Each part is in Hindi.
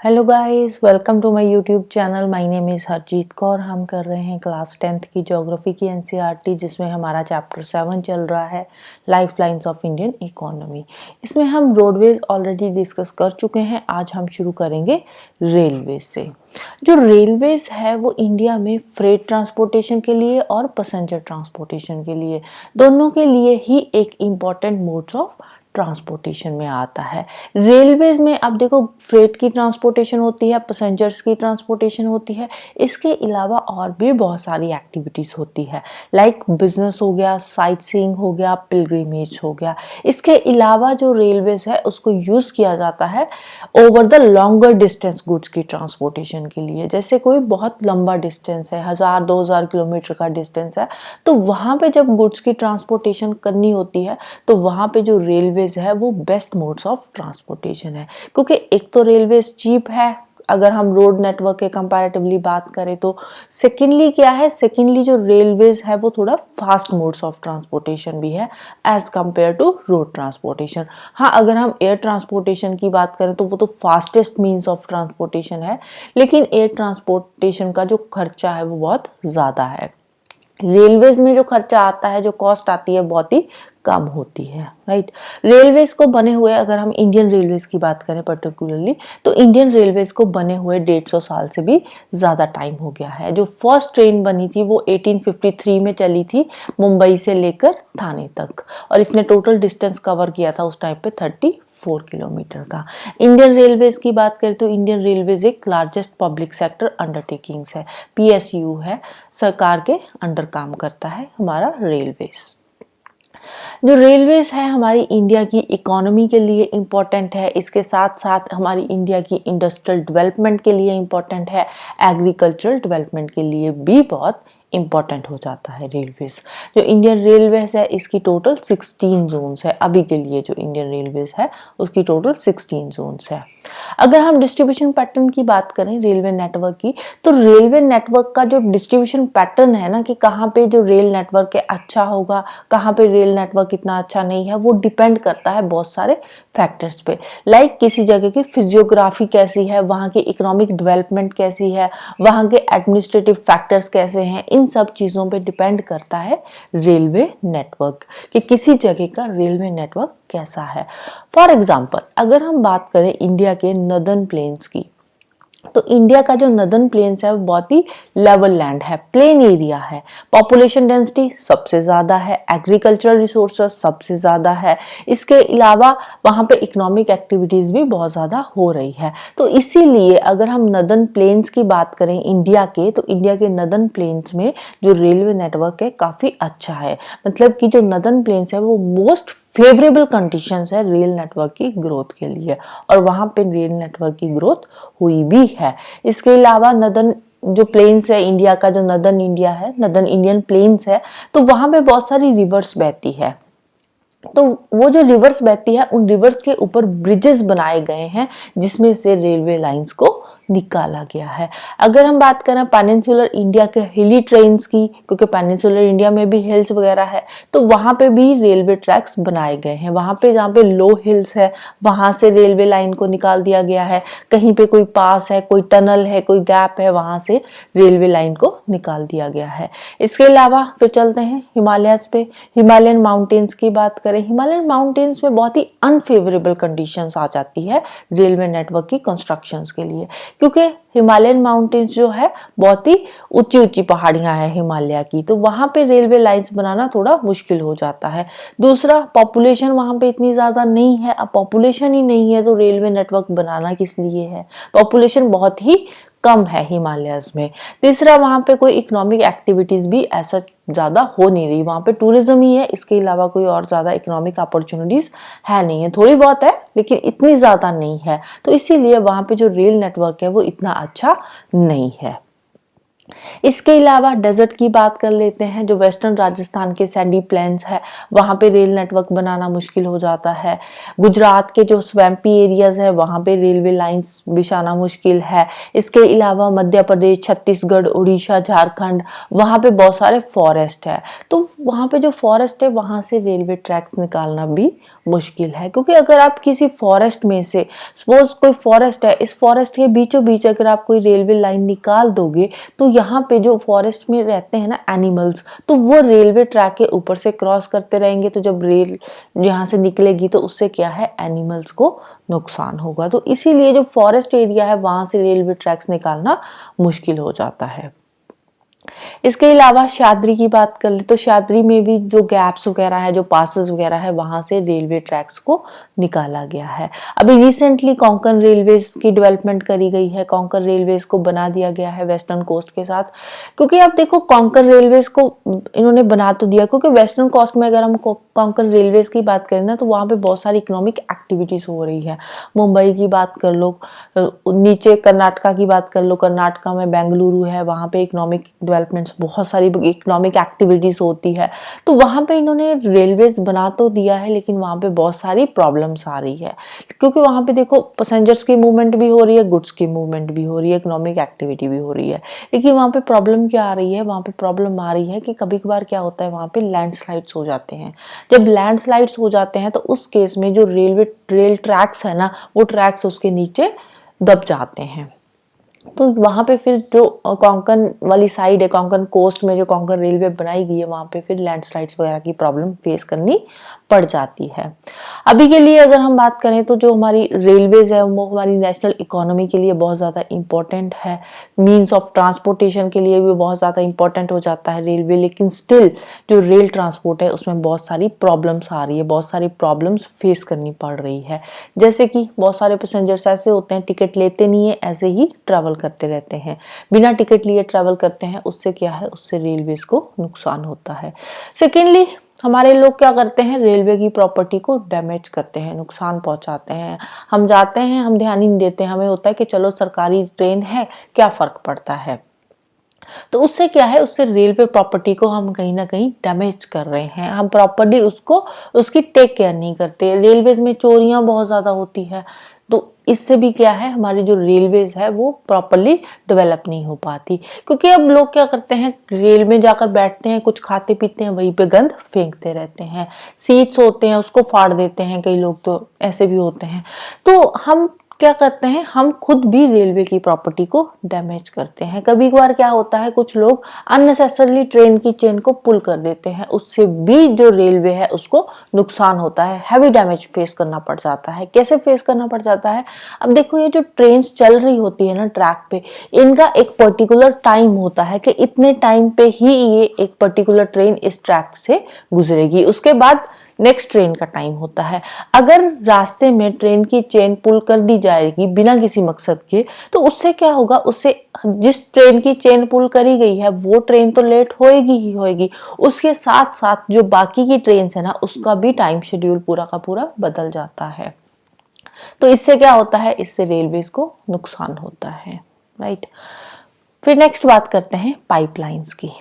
Hello guys, welcome to my YouTube channel. My name is Harjeet Kaur. हम कर रहे हैं क्लास 10th की ज्योग्राफी की एनसीईआरटी, जिसमें हमारा चैप्टर 7 चल रहा है, life lines of Indian economy. इसमें हम रोडवेज ऑलरेडी डिस्कस कर चुके हैं। आज हम शुरू करेंगे रेलवेज से। जो रेलवेज है वो इंडिया में फ्रेट ट्रांसपोर्टेशन के लिए और पैसेंजर ट्रांसपोर्टेशन के लिए, दोनों के लिए ही एक इम्पॉर्टेंट मोड्स ऑफ ट्रांसपोर्टेशन में आता है। रेलवेज में अब देखो, फ्रेट की ट्रांसपोर्टेशन होती है, पैसेंजर्स की ट्रांसपोर्टेशन होती है, इसके अलावा और भी बहुत सारी एक्टिविटीज़ होती है, लाइक बिजनेस हो गया, साइट सीइंग हो गया, पिलग्रिमेज हो गया। इसके अलावा जो रेलवेज है उसको यूज़ किया जाता है over the longer distance goods की ट्रांसपोर्टेशन के लिए। जैसे कोई बहुत लंबा डिस्टेंस है, 1000-2000 किलोमीटर का डिस्टेंस है, तो वहाँ पे जब गुड्स की ट्रांसपोर्टेशन करनी होती है तो वहाँ पे जो रेलवेज है वो बेस्ट मोड्स ऑफ ट्रांसपोर्टेशन है, क्योंकि एक तो रेलवेज चीप है अगर हम रोड नेटवर्क के कंपैरेटिवली बात करें तो। सेकेंडली क्या है, सेकेंडली जो रेलवेज है वो थोड़ा फास्ट मोड्स ऑफ ट्रांसपोर्टेशन भी है as compared to road transportation. हाँ, अगर हम एयर ट्रांसपोर्टेशन की बात करें तो वो तो फास्टेस्ट मीन्स ऑफ ट्रांसपोर्टेशन है, लेकिन एयर ट्रांसपोर्टेशन का जो खर्चा है वो बहुत ज़्यादा है। रेलवेज में जो खर्चा आता है, जो कॉस्ट आती है, बहुत ही कम होती है, राइट। रेलवेज को बने हुए, अगर हम इंडियन रेलवेज की बात करें पर्टिकुलरली, तो इंडियन रेलवेज को बने हुए 150 साल से भी ज़्यादा टाइम हो गया है। जो फर्स्ट ट्रेन बनी थी वो 1853 में चली थी, मुंबई से लेकर थाने तक, और इसने टोटल डिस्टेंस कवर किया था उस टाइम पे 34 किलोमीटर का। इंडियन रेलवेज की बात करें तो इंडियन रेलवेज एक लार्जेस्ट पब्लिक सेक्टर अंडरटेकिंग्स है, पीएसयू है, सरकार के अंडर काम करता है हमारा रेलवेज। जो रेलवेज है हमारी इंडिया की इकोनॉमी के लिए इम्पॉर्टेंट है, इसके साथ साथ हमारी इंडिया की इंडस्ट्रियल डेवलपमेंट के लिए इम्पॉर्टेंट है, एग्रीकल्चरल डेवलपमेंट के लिए भी बहुत इम्पॉर्टेंट हो जाता है रेलवेज। जो इंडियन रेलवेज है इसकी टोटल 16 जोन्स है। अभी के लिए जो इंडियन रेलवेज है उसकी टोटल 16 जोन्स है। अगर हम डिस्ट्रीब्यूशन पैटर्न की बात करें रेलवे नेटवर्क की, तो रेलवे नेटवर्क का जो डिस्ट्रीब्यूशन पैटर्न है ना, कि कहाँ पे जो रेल नेटवर्क है अच्छा होगा, कहाँ पे रेल नेटवर्क इतना अच्छा नहीं है, वो डिपेंड करता है बहुत सारे फैक्टर्स पे। लाइक किसी जगह की फिजियोग्राफी कैसी है, वहाँ की इकोनॉमिक डेवलपमेंट कैसी है, वहाँ के एडमिनिस्ट्रेटिव फैक्टर्स कैसे हैं, इन सब चीज़ों पे डिपेंड करता है रेलवे नेटवर्क, कि किसी जगह का रेलवे नेटवर्क कैसा है। फॉर एग्जाम्पल, अगर हम बात करें इंडिया के नदर्न प्लेन्स की, तो इंडिया का जो नदर्न प्लेन्स है वो बहुत ही लेवल लैंड है, प्लेन एरिया है, पॉपुलेशन डेंसिटी सबसे ज़्यादा है, एग्रीकल्चरल रिसोर्सेज सबसे ज़्यादा है, इसके अलावा वहाँ पे इकोनॉमिक एक्टिविटीज़ भी बहुत ज़्यादा हो रही है। तो इसीलिए अगर हम नदर्न प्लेन्स की बात करें इंडिया के, तो इंडिया के नदर्न प्लेन्स में जो रेलवे नेटवर्क है काफ़ी अच्छा है। मतलब कि जो नदर्न प्लेन्स है वो मोस्ट फेवरेबल कंडीशंस है रेल नेटवर्क की ग्रोथ के लिए, और वहाँ पे रेल नेटवर्क की ग्रोथ हुई भी है। इसके अलावा नदर्न जो प्लेन्स है इंडिया का, जो नदर्न इंडिया है, नदर्न इंडियन प्लेन्स है, तो वहाँ पे बहुत सारी रिवर्स बहती है। तो वो जो रिवर्स बहती है उन रिवर्स के ऊपर ब्रिजेस बनाए गए हैं, जिसमें से रेलवे लाइंस को निकाला गया है। अगर हम बात करें पेनिनसुलर इंडिया के हिली ट्रेन्स की, क्योंकि पेनिनसुलर इंडिया में भी हिल्स वगैरह है, तो वहाँ पे भी रेलवे ट्रैक्स बनाए गए हैं। वहाँ पे जहाँ पे लो हिल्स है वहाँ से रेलवे लाइन को निकाल दिया गया है, कहीं पे कोई पास है, कोई टनल है, कोई गैप है, वहाँ से रेलवे लाइन को निकाल दिया गया है। इसके अलावा फिर चलते हैं हिमालयस पे। हिमालयन माउंटेन्स की बात करें, हिमालयन माउंटेन्स में बहुत ही अनफेवरेबल कंडीशंस आ जाती है रेलवे नेटवर्क की कंस्ट्रक्शंस के लिए, क्योंकि हिमालयन माउंटेन्स जो है बहुत ही ऊंची ऊंची पहाड़ियां हैं हिमालय की, तो वहां पे रेलवे लाइंस बनाना थोड़ा मुश्किल हो जाता है। दूसरा, पॉपुलेशन वहां पे इतनी ज्यादा नहीं है। अब पॉपुलेशन ही नहीं है तो रेलवे नेटवर्क बनाना किस लिए है, पॉपुलेशन बहुत ही कम है हिमालयस में। तीसरा, वहां पे कोई इकोनॉमिक एक्टिविटीज भी ऐसा ज्यादा हो नहीं रही, वहां पे टूरिज्म ही है, इसके अलावा कोई और ज्यादा इकोनॉमिक अपॉर्चुनिटीज है नहीं है, थोड़ी बहुत है लेकिन इतनी ज्यादा नहीं है, तो इसीलिए वहां पे जो रेल नेटवर्क है वो इतना अच्छा नहीं है। इसके अलावा डेजर्ट की बात कर लेते हैं। जो वेस्टर्न राजस्थान के सैंडी प्लेन्स है वहाँ पे रेल नेटवर्क बनाना मुश्किल हो जाता है। गुजरात के जो स्वैम्पी एरियाज है वहाँ पे रेलवे लाइंस बिछाना मुश्किल है। इसके अलावा मध्य प्रदेश, छत्तीसगढ़, उड़ीसा, झारखंड, वहाँ पे बहुत सारे फॉरेस्ट है, तो वहाँ पे जो फॉरेस्ट है वहाँ से रेलवे ट्रैक्स निकालना भी मुश्किल है, क्योंकि अगर आप किसी फॉरेस्ट में से, सपोज कोई फॉरेस्ट है, इस फॉरेस्ट के बीचों बीच अगर आप कोई रेलवे लाइन निकाल दोगे तो यहाँ पे जो फॉरेस्ट में रहते हैं ना एनिमल्स, तो वो रेलवे ट्रैक के ऊपर से क्रॉस करते रहेंगे। तो जब रेल यहाँ से निकलेगी तो उससे क्या है, एनिमल्स को नुकसान होगा। तो इसीलिए जो फॉरेस्ट एरिया है वहाँ से रेलवे ट्रैक्स निकालना मुश्किल हो जाता है। इसके अलावा शाद्री की बात कर ले तो शाद्री में भी जो गैप्स वगैरह है, जो पासेस वगैरह है, वहां से रेलवे ट्रैक्स को निकाला गया है। अभी रिसेंटली कोंकण रेलवेज की डेवलपमेंट करी गई है, कोंकण रेलवेज को बना दिया गया है वेस्टर्न कोस्ट के साथ। क्योंकि आप देखो कोंकण रेलवेज को इन्होंने बना तो दिया, क्योंकि वेस्टर्न कोस्ट में अगर हम कोंकण रेलवेज की बात करें ना तो वहाँ पे बहुत सारी इकोनॉमिक एक्टिविटीज हो रही है। मुंबई की बात कर लो, नीचे कर्नाटका की बात कर लो, कर्नाटका में बेंगलुरु है, वहाँ पे इकोनॉमिक डेवलपमेंट्स, बहुत सारी इकोनॉमिक एक्टिविटीज होती है। तो वहाँ पे इन्होंने रेलवेज बना तो दिया है, लेकिन वहाँ पे बहुत सारी प्रॉब्लम्स आ रही है, क्योंकि वहाँ पे देखो पैसेंजर्स की मूवमेंट भी हो रही है, गुड्स की मूवमेंट भी हो रही है, इकोनॉमिक एक्टिविटी भी हो रही है। लेकिन वहाँ पे प्रॉब्लम क्या आ रही है, वहाँ पे प्रॉब्लम आ रही है कि कभी कभार क्या होता है, वहाँ पे लैंडस्लाइड्स हो जाते हैं। जब लैंडस्लाइड्स हो जाते हैं तो उस केस में जो रेल ट्रैक्स है ना, वो ट्रैक्स उसके नीचे दब जाते हैं। तो वहाँ पे फिर जो कोंकण वाली साइड है, कोंकण कोस्ट में जो कोंकण रेलवे बनाई गई है, वहाँ पे फिर लैंडस्लाइड्स वगैरह की प्रॉब्लम फेस करनी पड़ जाती है। अभी के लिए अगर हम बात करें तो जो हमारी रेलवेज है वो हमारी नेशनल इकोनॉमी के लिए बहुत ज़्यादा इम्पोर्टेंट है, मीन्स ऑफ ट्रांसपोर्टेशन के लिए भी बहुत ज़्यादा इम्पोर्टेंट हो जाता है रेलवे। लेकिन स्टिल जो रेल ट्रांसपोर्ट है उसमें बहुत सारी प्रॉब्लम्स आ रही है, बहुत सारी प्रॉब्लम्स फेस करनी पड़ रही है। जैसे कि बहुत सारे पैसेंजर्स ऐसे होते हैं टिकट लेते नहीं है, ऐसे ही ट्रैवल करते रहते हैं, बिना टिकट लिए ट्रैवल करते हैं। उससे क्या है, उससे रेलवेज को नुकसान होता है। सेकेंडली हमारे लोग क्या करते हैं, रेलवे की प्रॉपर्टी को डैमेज करते हैं, नुकसान पहुंचाते हैं। हम जाते हैं, हम ध्यान ही नहीं देते, हमें होता है कि चलो सरकारी ट्रेन है, क्या फर्क पड़ता है। तो उससे क्या है, उससे रेलवे प्रॉपर्टी को हम कहीं ना कहीं डैमेज कर रहे हैं, हम प्रॉपर्ली उसको उसकी टेक केयर नहीं करते। रेलवेज में चोरियां बहुत ज्यादा होती है, तो इससे भी क्या है, हमारी जो रेलवेज है वो प्रॉपर्ली डेवलप नहीं हो पाती। क्योंकि अब लोग क्या करते हैं, रेल में जाकर बैठते हैं, कुछ खाते पीते हैं, वहीं पे गंद फेंकते रहते हैं, सीट्स होते हैं उसको फाड़ देते हैं, कई लोग तो ऐसे भी होते हैं। तो हम क्या करते हैं, हम खुद भी रेलवे की प्रॉपर्टी को डैमेज करते हैं। कभी कभार क्या होता है, कुछ लोग अननेसेसरली ट्रेन की चेन को पुल कर देते हैं, उससे भी जो रेलवे है उसको नुकसान होता है, हैवी डैमेज फेस करना पड़ जाता है। कैसे फेस करना पड़ जाता है, अब देखो ये जो ट्रेन चल रही होती है ना ट्रैक पे, इनका एक पर्टिकुलर टाइम होता है कि इतने टाइम पे ही ये एक पर्टिकुलर ट्रेन इस ट्रैक से गुजरेगी, उसके बाद नेक्स्ट ट्रेन का टाइम होता है। अगर रास्ते में ट्रेन की चेन पुल कर दी जाएगी बिना किसी मकसद के, तो उससे क्या होगा, उससे जिस ट्रेन की चेन पुल करी गई है वो ट्रेन तो लेट होएगी ही होएगी, उसके साथ साथ जो बाकी की ट्रेन है ना उसका भी टाइम शेड्यूल पूरा का पूरा बदल जाता है। तो इससे क्या होता है, इससे रेलवेज को नुकसान होता है, राइट। फिर नेक्स्ट बात करते हैं पाइपलाइंस की।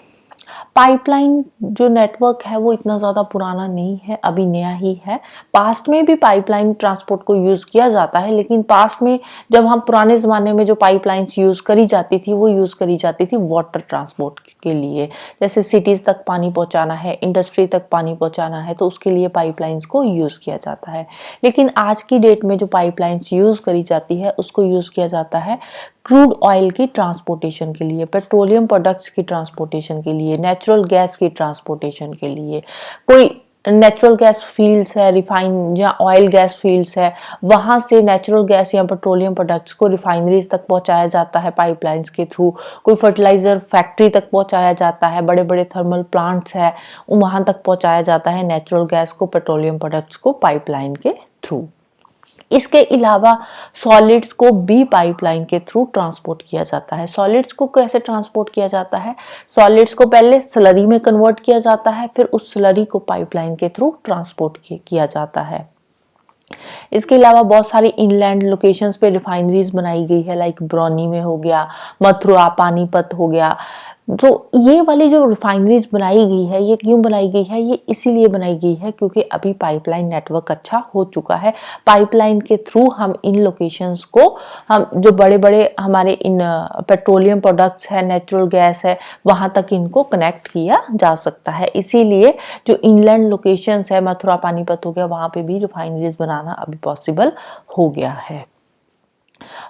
पाइपलाइन जो नेटवर्क है वो इतना ज़्यादा पुराना नहीं है, अभी नया ही है। पास्ट में भी पाइपलाइन ट्रांसपोर्ट को यूज़ किया जाता है, लेकिन पास्ट में जब हम पुराने ज़माने में जो पाइपलाइंस यूज़ करी जाती थी वो यूज़ करी जाती थी वाटर ट्रांसपोर्ट के लिए। जैसे सिटीज़ तक पानी पहुंचाना है, इंडस्ट्री तक पानी पहुंचाना है, तो उसके लिए पाइपलाइंस को यूज़ किया जाता है। लेकिन आज की डेट में जो पाइपलाइंस यूज़ करी जाती है उसको यूज़ किया जाता है क्रूड ऑयल की ट्रांसपोर्टेशन के लिए, पेट्रोलियम प्रोडक्ट्स की ट्रांसपोर्टेशन के लिए, नेचुरल गैस की ट्रांसपोर्टेशन के लिए। कोई नेचुरल गैस फील्ड्स है, रिफाइन या ऑयल गैस फील्ड्स है, वहां से नेचुरल गैस या पेट्रोलियम प्रोडक्ट्स को रिफाइनरीज तक पहुंचाया जाता है पाइपलाइंस के थ्रू। कोई फर्टिलाइजर फैक्ट्री तक पहुंचाया जाता है, बड़े बड़े थर्मल प्लांट्स है वहां तक पहुंचाया जाता है नेचुरल गैस को, पेट्रोलियम प्रोडक्ट्स को पाइपलाइन के थ्रू। इसके अलावा सॉलिड्स को भी पाइपलाइन के थ्रू ट्रांसपोर्ट किया जाता है। सॉलिड्स को कैसे ट्रांसपोर्ट किया जाता है, सॉलिड्स को पहले स्लरी में कन्वर्ट किया जाता है, फिर उस स्लरी को पाइपलाइन के थ्रू ट्रांसपोर्ट किया जाता है। इसके अलावा बहुत सारी इनलैंड लोकेशंस पे रिफाइनरीज बनाई गई है, लाइक ब्रौनी में हो गया, मथुरा, पानीपत हो गया, तो ये वाली जो रिफाइनरीज बनाई गई है, ये क्यों बनाई गई है? ये इसीलिए बनाई गई है क्योंकि अभी पाइपलाइन नेटवर्क अच्छा हो चुका है। पाइपलाइन के थ्रू हम इन लोकेशंस को, हम जो बड़े बड़े हमारे इन पेट्रोलियम प्रोडक्ट्स है, नेचुरल गैस है, वहाँ तक इनको कनेक्ट किया जा सकता है। इसीलिए जो इनलैंड लोकेशंस है, मथुरा पानीपत हो गया, वहाँ पे भी रिफाइनरीज बनाना अभी पॉसिबल हो गया है।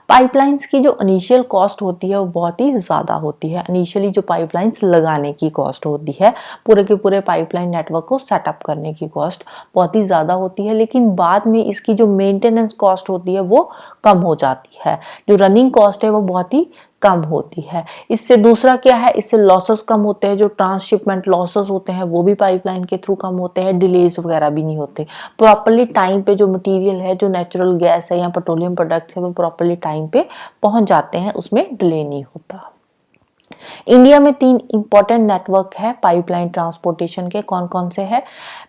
पाइपलाइंस की जो इनिशियल कॉस्ट होती है वो बहुत ही ज़्यादा होती है। इनिशियली जो पाइपलाइंस लगाने की कॉस्ट होती है, पूरे के पूरे पाइपलाइन नेटवर्क को सेटअप करने की कॉस्ट बहुत ही ज़्यादा होती है, लेकिन बाद में इसकी जो मेंटेनेंस कॉस्ट होती है वो कम हो जाती है। जो रनिंग कॉस्ट है वो बहुत ही कम होती है। इससे दूसरा क्या है, इससे लॉसेस कम होते हैं। जो ट्रांसशिपमेंट लॉसेस होते हैं वो भी पाइपलाइन के थ्रू कम होते हैं। डिलेज वगैरह भी नहीं होते। प्रॉपर्ली टाइम पे जो मटेरियल है, जो नेचुरल गैस है या पेट्रोलियम प्रोडक्ट्स है, वो प्रॉपर्ली टाइम पे पहुंच जाते हैं, उसमें डिले नहीं होता। इंडिया में 3 इंपॉर्टेंट नेटवर्क है पाइपलाइन ट्रांसपोर्टेशन के। कौन कौन से हैं?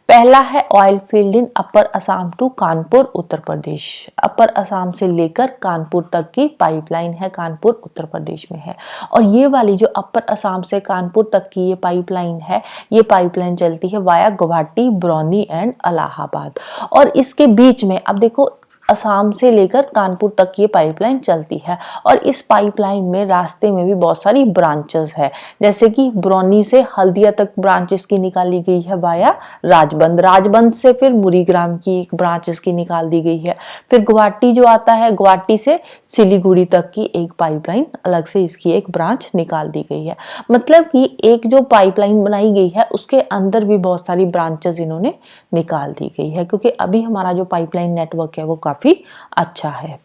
पहला है oil field in upper Assam to Kanpur Uttar Pradesh. Upper Assam से लेकर कानपुर तक की पाइपलाइन है, कानपुर उत्तर प्रदेश में है। और ये वाली जो अपर असम से कानपुर तक की ये पाइपलाइन है, ये पाइपलाइन चलती है वाया गुवाहाटी, बरौनी एंड इलाहाबाद। और इसके बीच में अब देखो, असम से लेकर कानपुर तक ये पाइपलाइन चलती है। और इस पाइपलाइन में रास्ते में भी बहुत सारी ब्रांचेस है, जैसे कि बरौनी से हल्दिया तक ब्रांच इसकी निकाली गई है वाया राजबंद। राजबंद से फिर मुरीग्राम की एक ब्रांच इसकी निकाल दी गई है। फिर गुवाहाटी जो आता है, गुवाहाटी से सिलीगुड़ी तक की एक पाइपलाइन अलग से इसकी एक ब्रांच निकाल दी गई है। मतलब कि एक जो पाइपलाइन बनाई गई है उसके अंदर भी बहुत सारी ब्रांचेस इन्होंने निकाल दी गई है, क्योंकि अभी हमारा जो पाइपलाइन नेटवर्क है वो काफी अच्छा है।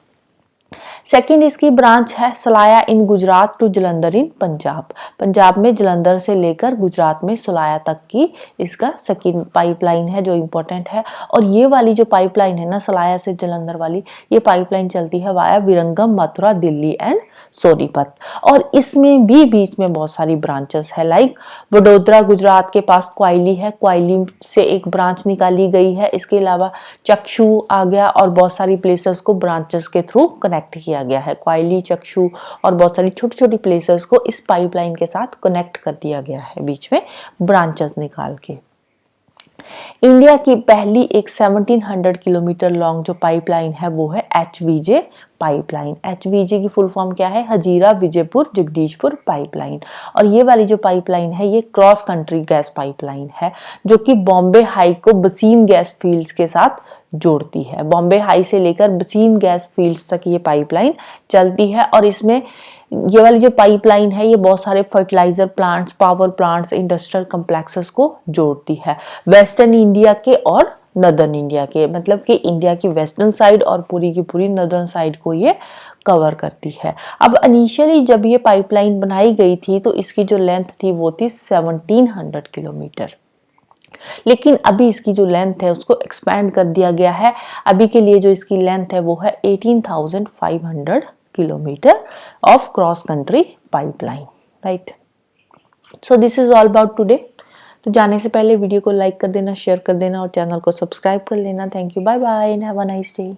सेकंड इसकी ब्रांच है सलाया इन गुजरात टू जलंधर इन पंजाब। पंजाब में जलंधर से लेकर गुजरात में सलाया तक की इसका सेकंड पाइपलाइन है जो इम्पोर्टेंट है। और ये वाली जो पाइपलाइन है ना, सलाया से जलंधर वाली, ये पाइपलाइन चलती है वाया विरंगम, मथुरा, दिल्ली एंड सोनीपत। और इसमें भी बीच में बहुत सारी ब्रांचेस है, लाइक वडोदरा गुजरात के पास क्वाइली है, क्वाइली से एक ब्रांच निकाली गई है। इसके अलावा चक्षु आ गया और बहुत सारी प्लेसेस को ब्रांचेस के थ्रू कनेक्ट किया गया है। क्वाइली, चक्षु और बहुत सारी छोटी छोटी प्लेसेस को इस पाइपलाइन के साथ कनेक्ट कर दिया गया है बीच में ब्रांचेस निकाल के। इंडिया की पहली एक 1700 किलोमीटर लॉन्ग जो पाइपलाइन है वो है HVJ पाइपलाइन। HVJ की फुल फॉर्म क्या है? हजीरा विजयपुर जगदीशपुर पाइपलाइन। और ये वाली जो पाइपलाइन है ये क्रॉस कंट्री गैस पाइपलाइन है, जो कि बॉम्बे हाई को बसीन गैस फील्ड्स के साथ जोड़ती है। बॉम्बे हाई से लेकर बसीन गैस फील्ड्स तक ये पाइपलाइन चलती है। और इसमें ये वाली जो पाइपलाइन है ये बहुत सारे fertilizer plants, power plants, industrial complexes को जोड़ती है, वेस्टर्न इंडिया के और नदर्न इंडिया के। मतलब कि इंडिया की वेस्टर्न साइड और पूरी की पूरी नदर्न साइड को ये कवर करती है। अब इनिशियली जब ये पाइपलाइन बनाई गई थी तो इसकी जो लेंथ थी वो थी 1700 किलोमीटर, लेकिन अभी इसकी जो लेंथ है उसको एक्सपैंड कर दिया गया है। अभी के लिए जो इसकी लेंथ है वो है 18,500 kilometre of cross country pipeline, right. So this is all about today. तो जाने से पहले वीडियो को लाइक कर देना, शेयर कर देना और चैनल को सब्सक्राइब कर लेना। Thank you, bye bye and have a nice day.